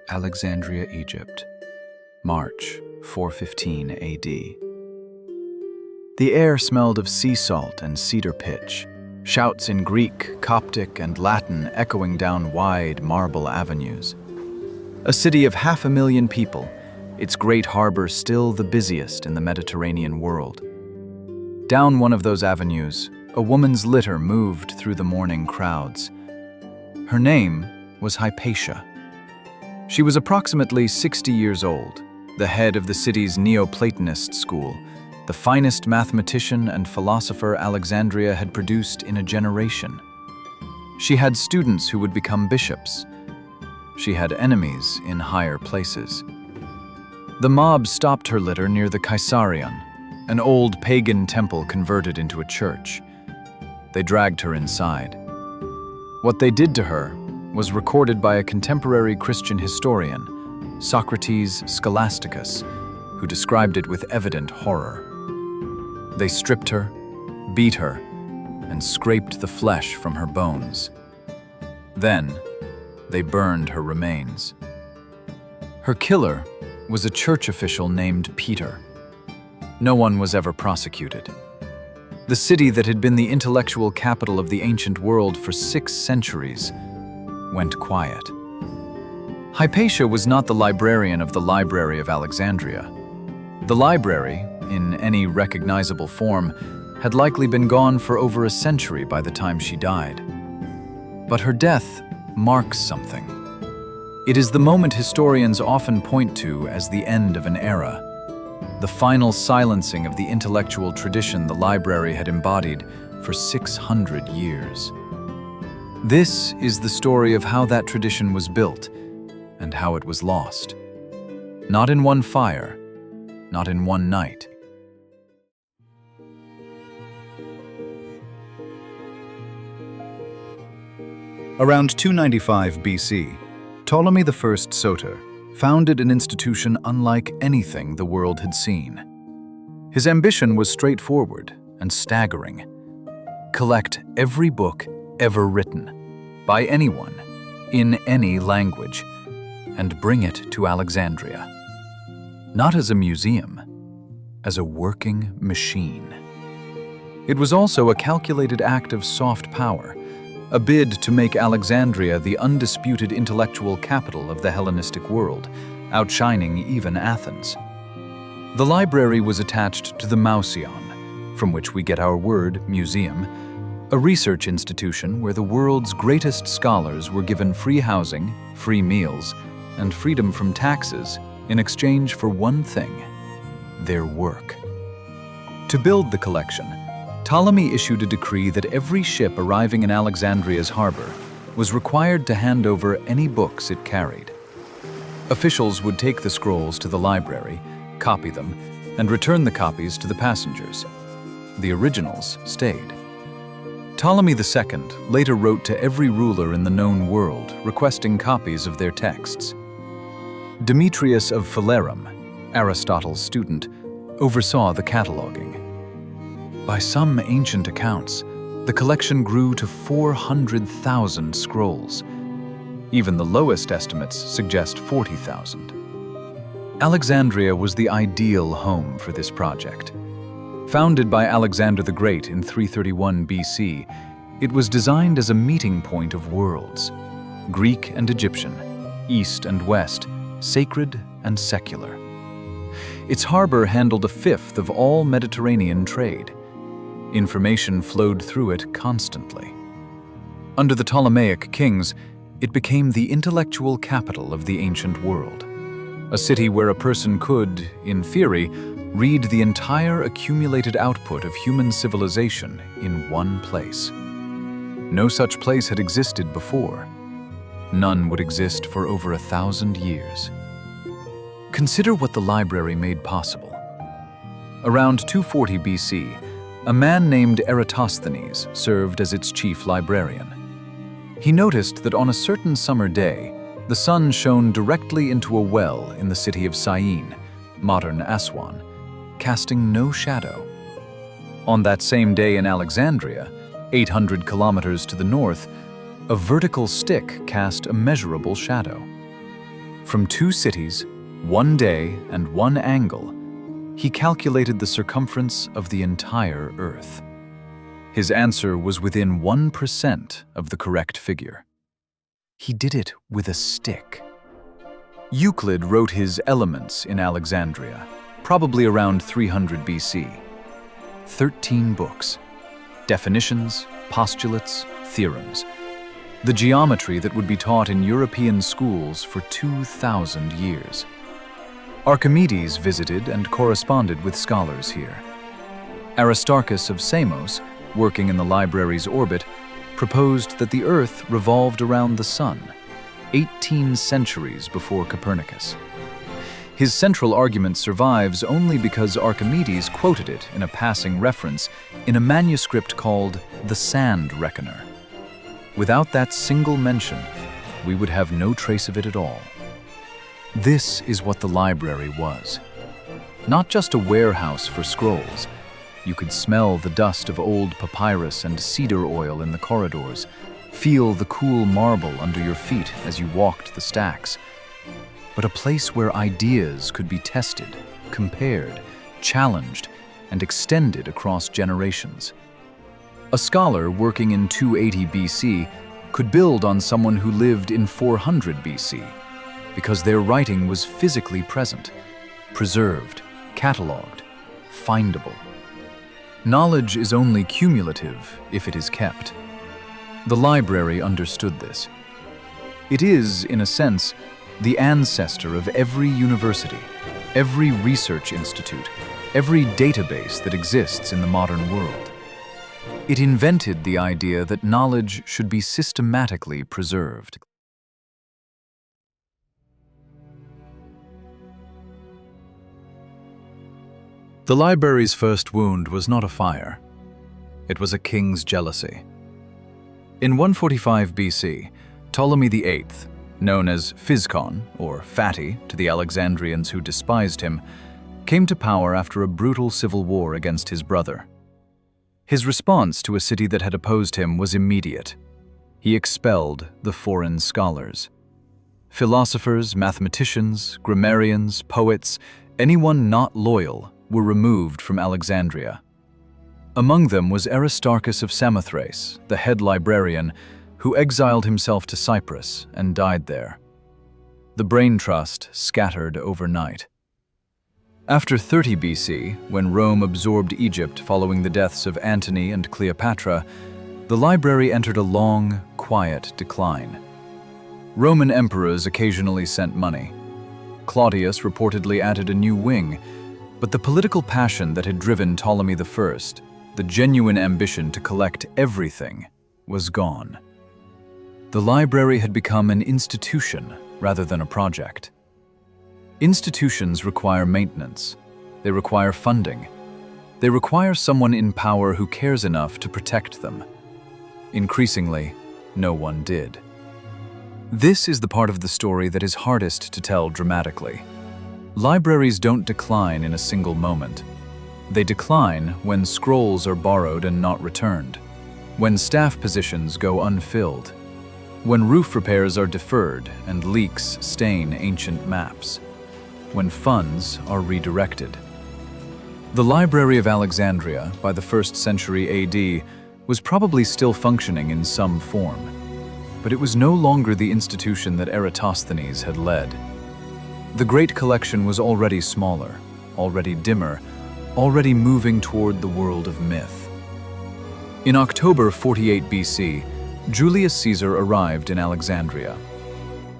Alexandria, Egypt, March 415 AD. The air smelled of sea salt and cedar pitch, shouts in Greek, Coptic, and Latin echoing down wide marble avenues. A city of 500,000 people, its great harbor still the busiest in the Mediterranean world. Down one of those avenues, a woman's litter moved through the morning crowds. Her name was Hypatia. She was approximately 60 years old, the head of the city's Neoplatonist school, the finest mathematician and philosopher Alexandria had produced in a generation. She had students who would become bishops. She had enemies in higher places. The mob stopped her litter near the Caesarion, an old pagan temple converted into a church. They dragged her inside. What they did to her was recorded by a contemporary Christian historian, Socrates Scholasticus, who described it with evident horror. They stripped her, beat her, and scraped the flesh from her bones. Then, they burned her remains. Her killer was a church official named Pyotr. No one was ever prosecuted. The city that had been the intellectual capital of the ancient world for 6 centuries went quiet. Hypatia was not the librarian of the Library of Alexandria. The library, in any recognizable form, had likely been gone for over a century by the time she died. But her death marks something. It is the moment historians often point to as the end of an era, the final silencing of the intellectual tradition the library had embodied for 600 years. This is the story of how that tradition was built and how it was lost. Not in one fire, not in one night. Around 295 BC, Ptolemy I Soter founded an institution unlike anything the world had seen. His ambition was straightforward and staggering: collect every book ever written by anyone in any language and bring it to Alexandria. Not as a museum, as a working machine. It was also a calculated act of soft power, a bid to make Alexandria the undisputed intellectual capital of the Hellenistic world, outshining even Athens. The library was attached to the Mausion, from which we get our word museum, a research institution where the world's greatest scholars were given free housing, free meals, and freedom from taxes in exchange for one thing: their work. To build the collection, Ptolemy issued a decree that every ship arriving in Alexandria's harbor was required to hand over any books it carried. Officials would take the scrolls to the library, copy them, and return the copies to the passengers. The originals stayed. Ptolemy II later wrote to every ruler in the known world requesting copies of their texts. Demetrius of Phalerum, Aristotle's student, oversaw the cataloging. By some ancient accounts, the collection grew to 400,000 scrolls. Even the lowest estimates suggest 40,000. Alexandria was the ideal home for this project. Founded by Alexander the Great in 331 BC, it was designed as a meeting point of worlds: Greek and Egyptian, East and West, sacred and secular. Its harbor handled a fifth of all Mediterranean trade. Information flowed through it constantly. Under the Ptolemaic kings, it became the intellectual capital of the ancient world, a city where a person could, in theory, read the entire accumulated output of human civilization in one place. No such place had existed before. None would exist for over 1,000 years. Consider what the library made possible. Around 240 BC, a man named Eratosthenes served as its chief librarian. He noticed that on a certain summer day, the sun shone directly into a well in the city of Syene, modern Aswan, casting no shadow. On that same day in Alexandria, 800 kilometers to the north, a vertical stick cast a measurable shadow. From 2 cities, 1 day, and 1 angle, he calculated the circumference of the entire Earth. His answer was within 1% of the correct figure. He did it with a stick. Euclid wrote his Elements in Alexandria, probably around 300 BC. 13 books. Definitions, postulates, theorems. The geometry that would be taught in European schools for 2,000 years. Archimedes visited and corresponded with scholars here. Aristarchus of Samos, working in the library's orbit, proposed that the Earth revolved around the Sun, 18 centuries before Copernicus. His central argument survives only because Archimedes quoted it in a passing reference in a manuscript called The Sand Reckoner. Without that single mention, we would have no trace of it at all. This is what the library was. Not just a warehouse for scrolls. You could smell the dust of old papyrus and cedar oil in the corridors, feel the cool marble under your feet as you walked the stacks. But a place where ideas could be tested, compared, challenged, and extended across generations. A scholar working in 280 BC could build on someone who lived in 400 BC, because their writing was physically present, preserved, catalogued, findable. Knowledge is only cumulative if it is kept. The library understood this. It is, in a sense, the ancestor of every university, every research institute, every database that exists in the modern world. It invented the idea that knowledge should be systematically preserved. The library's first wound was not a fire. It was a king's jealousy. In 145 BC, Ptolemy VIII, known as Physcon, or Fatty to the Alexandrians who despised him, came to power after a brutal civil war against his brother. His response to a city that had opposed him was immediate. He expelled the foreign scholars. Philosophers, mathematicians, grammarians, poets, anyone not loyal were removed from Alexandria. Among them was Aristarchus of Samothrace, the head librarian, who exiled himself to Cyprus and died there. The brain trust scattered overnight. After 30 BC, when Rome absorbed Egypt following the deaths of Antony and Cleopatra, the library entered a long, quiet decline. Roman emperors occasionally sent money. Claudius reportedly added a new wing, but the political passion that had driven Ptolemy I, the genuine ambition to collect everything, was gone. The library had become an institution rather than a project. Institutions require maintenance. They require funding. They require someone in power who cares enough to protect them. Increasingly, no one did. This is the part of the story that is hardest to tell dramatically. Libraries don't decline in a single moment. They decline when scrolls are borrowed and not returned, when staff positions go unfilled, when roof repairs are deferred and leaks stain ancient maps, when funds are redirected. The Library of Alexandria, by the 1st century AD, was probably still functioning in some form, but it was no longer the institution that Eratosthenes had led. The great collection was already smaller, already dimmer, already moving toward the world of myth. In October 48 BC, Julius Caesar arrived in Alexandria.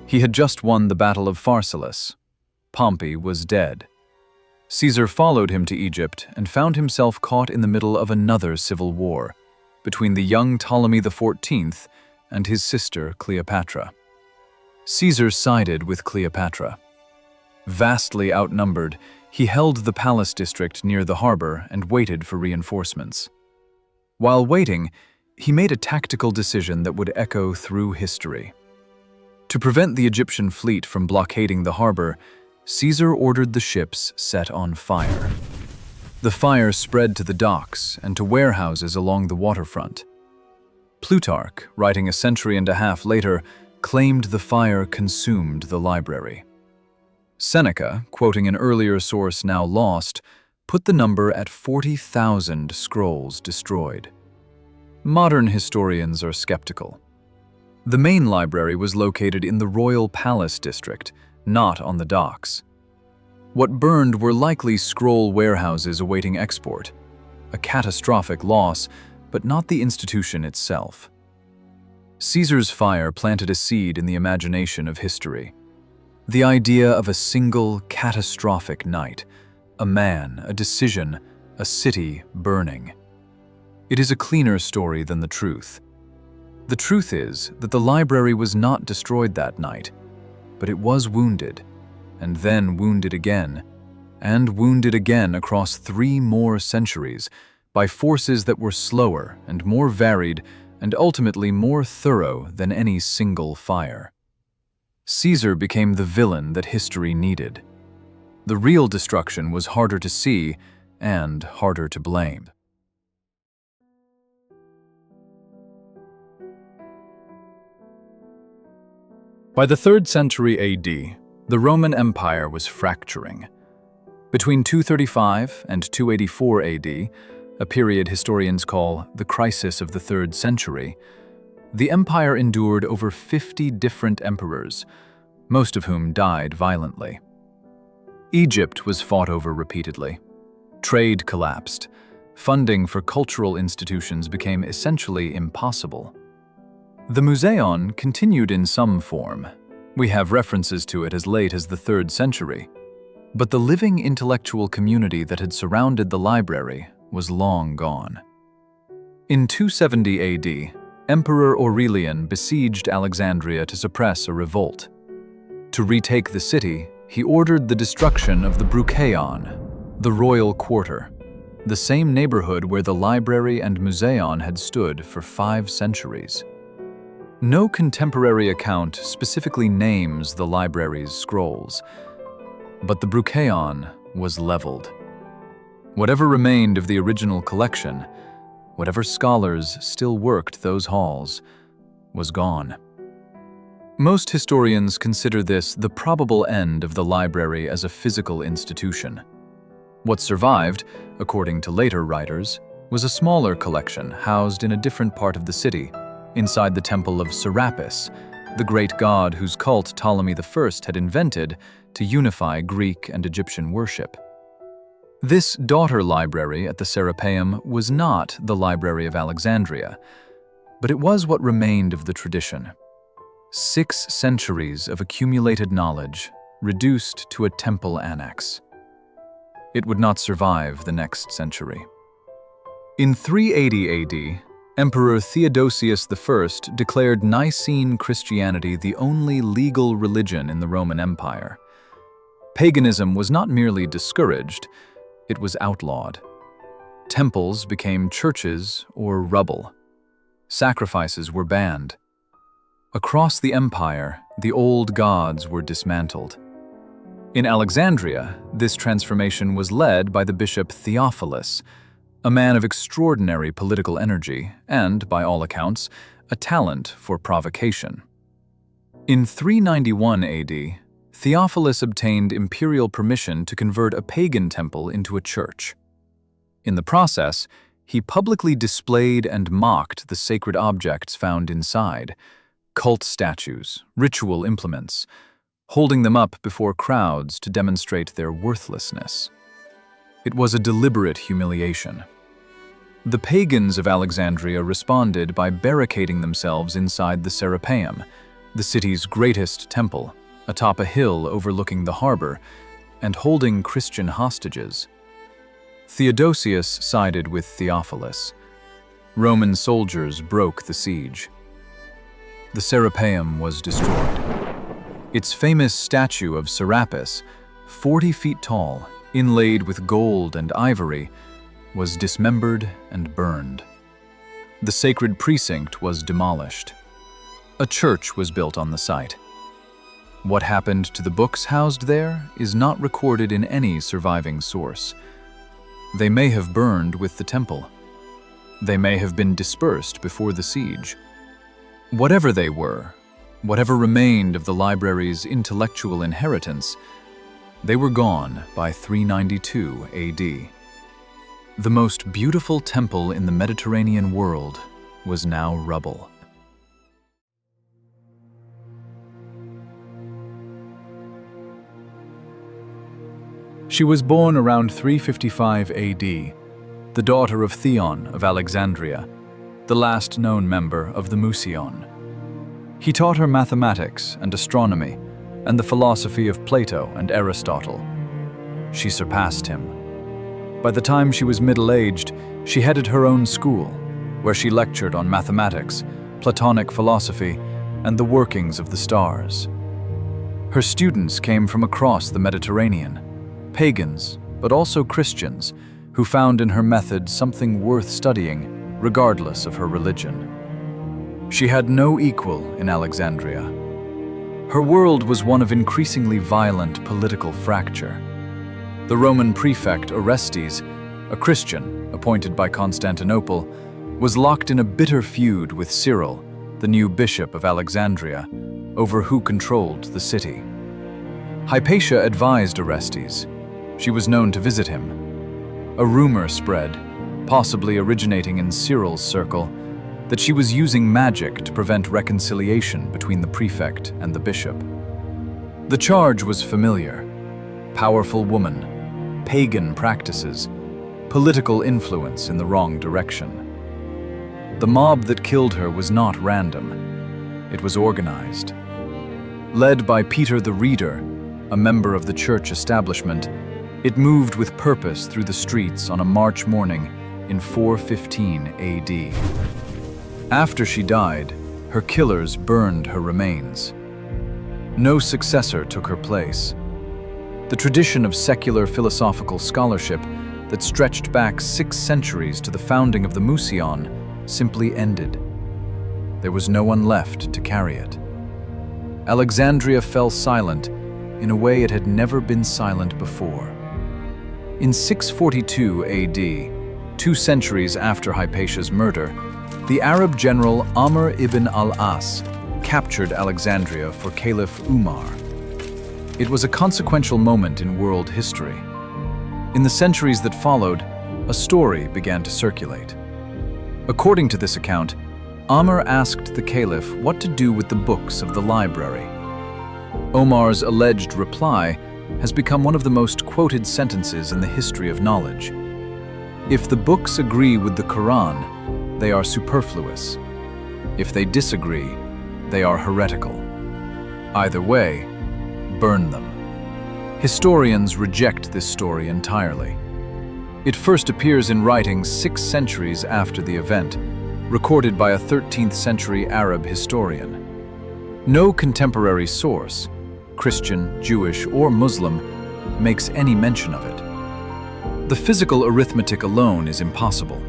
He had just won the Battle of Pharsalus. Pompey was dead. Caesar followed him to Egypt and found himself caught in the middle of another civil war between the young Ptolemy XIV and his sister Cleopatra. Caesar sided with Cleopatra. Vastly outnumbered, he held the palace district near the harbor and waited for reinforcements. While waiting, he made a tactical decision that would echo through history. To prevent the Egyptian fleet from blockading the harbor, Caesar ordered the ships set on fire. The fire spread to the docks and to warehouses along the waterfront. Plutarch, writing a century and a half later, claimed the fire consumed the library. Seneca, quoting an earlier source now lost, put the number at 40,000 scrolls destroyed. Modern historians are skeptical. The main library was located in the Royal Palace district, not on the docks. What burned were likely scroll warehouses awaiting export, a catastrophic loss, but not the institution itself. Caesar's fire planted a seed in the imagination of history. The idea of a single, catastrophic night, a man, a decision, a city burning. It is a cleaner story than the truth. The truth is that the library was not destroyed that night, but it was wounded, and then wounded again, and wounded again across 3 more centuries by forces that were slower and more varied and ultimately more thorough than any single fire. Caesar became the villain that history needed. The real destruction was harder to see and harder to blame. By the 3rd century AD, the Roman Empire was fracturing. Between 235 and 284 AD, a period historians call the crisis of the 3rd century, the empire endured over 50 different emperors, most of whom died violently. Egypt was fought over repeatedly. Trade collapsed. Funding for cultural institutions became essentially impossible. The Museion continued in some form. We have references to it as late as the 3rd century. But the living intellectual community that had surrounded the library was long gone. In 270 AD, Emperor Aurelian besieged Alexandria to suppress a revolt. To retake the city, he ordered the destruction of the Brucheion, the royal quarter, the same neighborhood where the library and Museion had stood for 5 centuries. No contemporary account specifically names the library's scrolls, but the Brucheion was leveled. Whatever remained of the original collection, whatever scholars still worked those halls, was gone. Most historians consider this the probable end of the library as a physical institution. What survived, according to later writers, was a smaller collection housed in a different part of the city, inside the temple of Serapis, the great god whose cult Ptolemy I had invented to unify Greek and Egyptian worship. This daughter library at the Serapeum was not the Library of Alexandria, but it was what remained of the tradition. 6 centuries of accumulated knowledge reduced to a temple annex. It would not survive the next century. In 380 AD, Emperor Theodosius I declared Nicene Christianity the only legal religion in the Roman Empire. Paganism was not merely discouraged, it was outlawed. Temples became churches or rubble. Sacrifices were banned. Across the empire, the old gods were dismantled. In Alexandria, this transformation was led by the bishop Theophilus, a man of extraordinary political energy and, by all accounts, a talent for provocation. In 391 AD, Theophilus obtained imperial permission to convert a pagan temple into a church. In the process, he publicly displayed and mocked the sacred objects found inside, cult statues, ritual implements, holding them up before crowds to demonstrate their worthlessness. It was a deliberate humiliation. The pagans of Alexandria responded by barricading themselves inside the Serapeum, the city's greatest temple, atop a hill overlooking the harbor, and holding Christian hostages. Theodosius sided with Theophilus. Roman soldiers broke the siege. The Serapeum was destroyed. Its famous statue of Serapis, 40 feet tall, inlaid with gold and ivory, was dismembered and burned. The sacred precinct was demolished. A church was built on the site. What happened to the books housed there is not recorded in any surviving source. They may have burned with the temple. They may have been dispersed before the siege. Whatever they were, whatever remained of the library's intellectual inheritance, They were gone by 392 AD. The most beautiful temple in the Mediterranean world was now rubble. She was born around 355 AD, the daughter of Theon of Alexandria, the last known member of the Museion. He taught her mathematics and astronomy, and the philosophy of Plato and Aristotle. She surpassed him. By the time she was middle-aged, she headed her own school, where she lectured on mathematics, Platonic philosophy, and the workings of the stars. Her students came from across the Mediterranean, pagans, but also Christians, who found in her method something worth studying, regardless of her religion. She had no equal in Alexandria. Her world was one of increasingly violent political fracture. The Roman prefect Orestes, a Christian appointed by Constantinople, was locked in a bitter feud with Cyril, the new bishop of Alexandria, over who controlled the city. Hypatia advised Orestes. She was known to visit him. A rumor spread, possibly originating in Cyril's circle, that she was using magic to prevent reconciliation between the prefect and the bishop. The charge was familiar: powerful woman, pagan practices, political influence in the wrong direction. The mob that killed her was not random. It was organized. Led by Peter the Reader, a member of the church establishment, it moved with purpose through the streets on a March morning in 415 AD. After she died, her killers burned her remains. No successor took her place. The tradition of secular philosophical scholarship that stretched back 6 centuries to the founding of the Museion simply ended. There was no one left to carry it. Alexandria fell silent in a way it had never been silent before. In 642 AD, 2 centuries after Hypatia's murder, the Arab general Amr ibn al-As captured Alexandria for Caliph Umar. It was a consequential moment in world history. In the centuries that followed, a story began to circulate. According to this account, Amr asked the caliph what to do with the books of the library. Omar's alleged reply has become one of the most quoted sentences in the history of knowledge. If the books agree with the Quran, they are superfluous. If they disagree, they are heretical. Either way, burn them. Historians reject this story entirely. It first appears in writings 6 centuries after the event, recorded by a 13th century Arab historian. No contemporary source, Christian, Jewish, or Muslim, makes any mention of it. The physical arithmetic alone is impossible.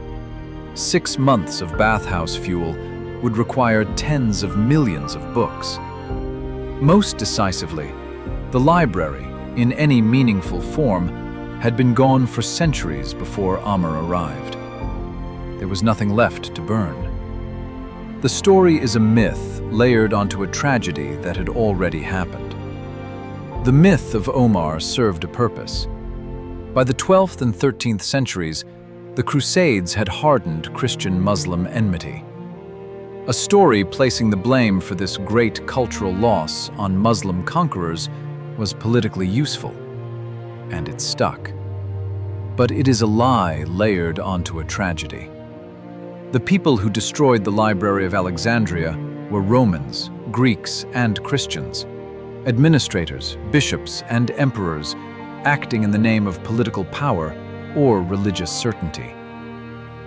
6 months of bathhouse fuel would require tens of millions of books. Most decisively, the library, in any meaningful form, had been gone for centuries before Amr arrived. There was nothing left to burn. The story is a myth layered onto a tragedy that had already happened. The myth of Omar served a purpose. By the 12th and 13th centuries, the Crusades had hardened Christian-Muslim enmity. A story placing the blame for this great cultural loss on Muslim conquerors was politically useful, and it stuck. But it is a lie layered onto a tragedy. The people who destroyed the Library of Alexandria were Romans, Greeks, and Christians, administrators, bishops, and emperors acting in the name of political power or religious certainty.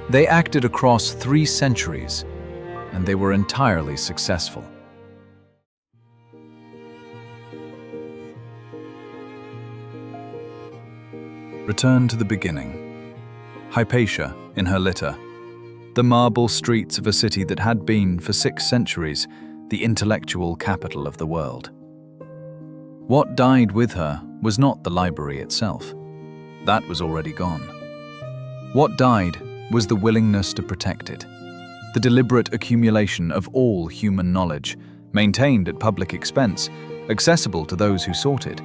They acted across 3 centuries, and they were entirely successful. Return to the beginning. Hypatia in her litter. The marble streets of a city that had been, for 6 centuries, the intellectual capital of the world. What died with her was not the library itself. That was already gone. What died was the willingness to protect it, the deliberate accumulation of all human knowledge, maintained at public expense, accessible to those who sought it.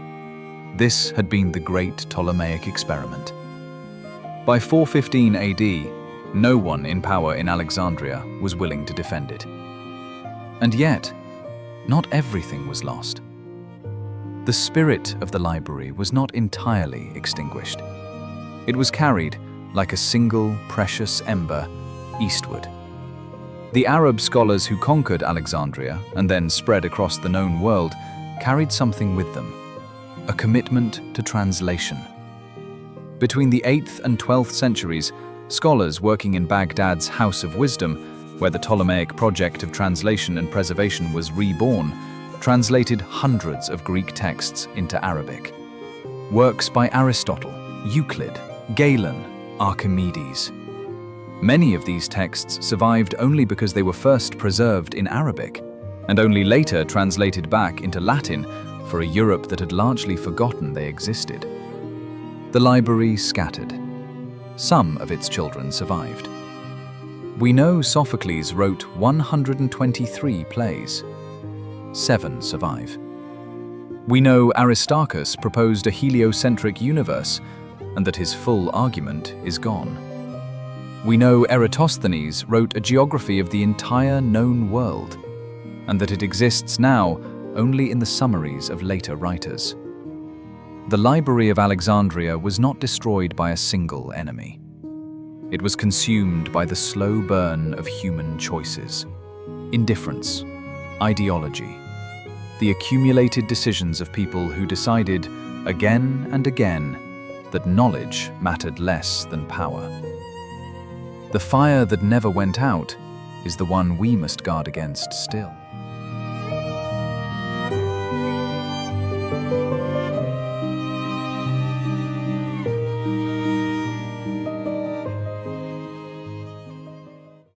This had been the great Ptolemaic experiment. By 415 AD, no one in power in Alexandria was willing to defend it. And yet, not everything was lost. The spirit of the library was not entirely extinguished. It was carried, like a single precious ember, eastward. The Arab scholars who conquered Alexandria and then spread across the known world carried something with them, a commitment to translation. Between the 8th and 12th centuries, scholars working in Baghdad's House of Wisdom, where the Ptolemaic project of translation and preservation was reborn, translated hundreds of Greek texts into Arabic. Works by Aristotle, Euclid, Galen, Archimedes. Many of these texts survived only because they were first preserved in Arabic, and only later translated back into Latin for a Europe that had largely forgotten they existed. The library scattered. Some of its children survived. We know Sophocles wrote 123 plays. 7 survive. We know Aristarchus proposed a heliocentric universe, and that his full argument is gone. We know Eratosthenes wrote a geography of the entire known world, and that it exists now only in the summaries of later writers. The Library of Alexandria was not destroyed by a single enemy. It was consumed by the slow burn of human choices, indifference, ideology, the accumulated decisions of people who decided again and again that knowledge mattered less than power. The fire that never went out is the one we must guard against still.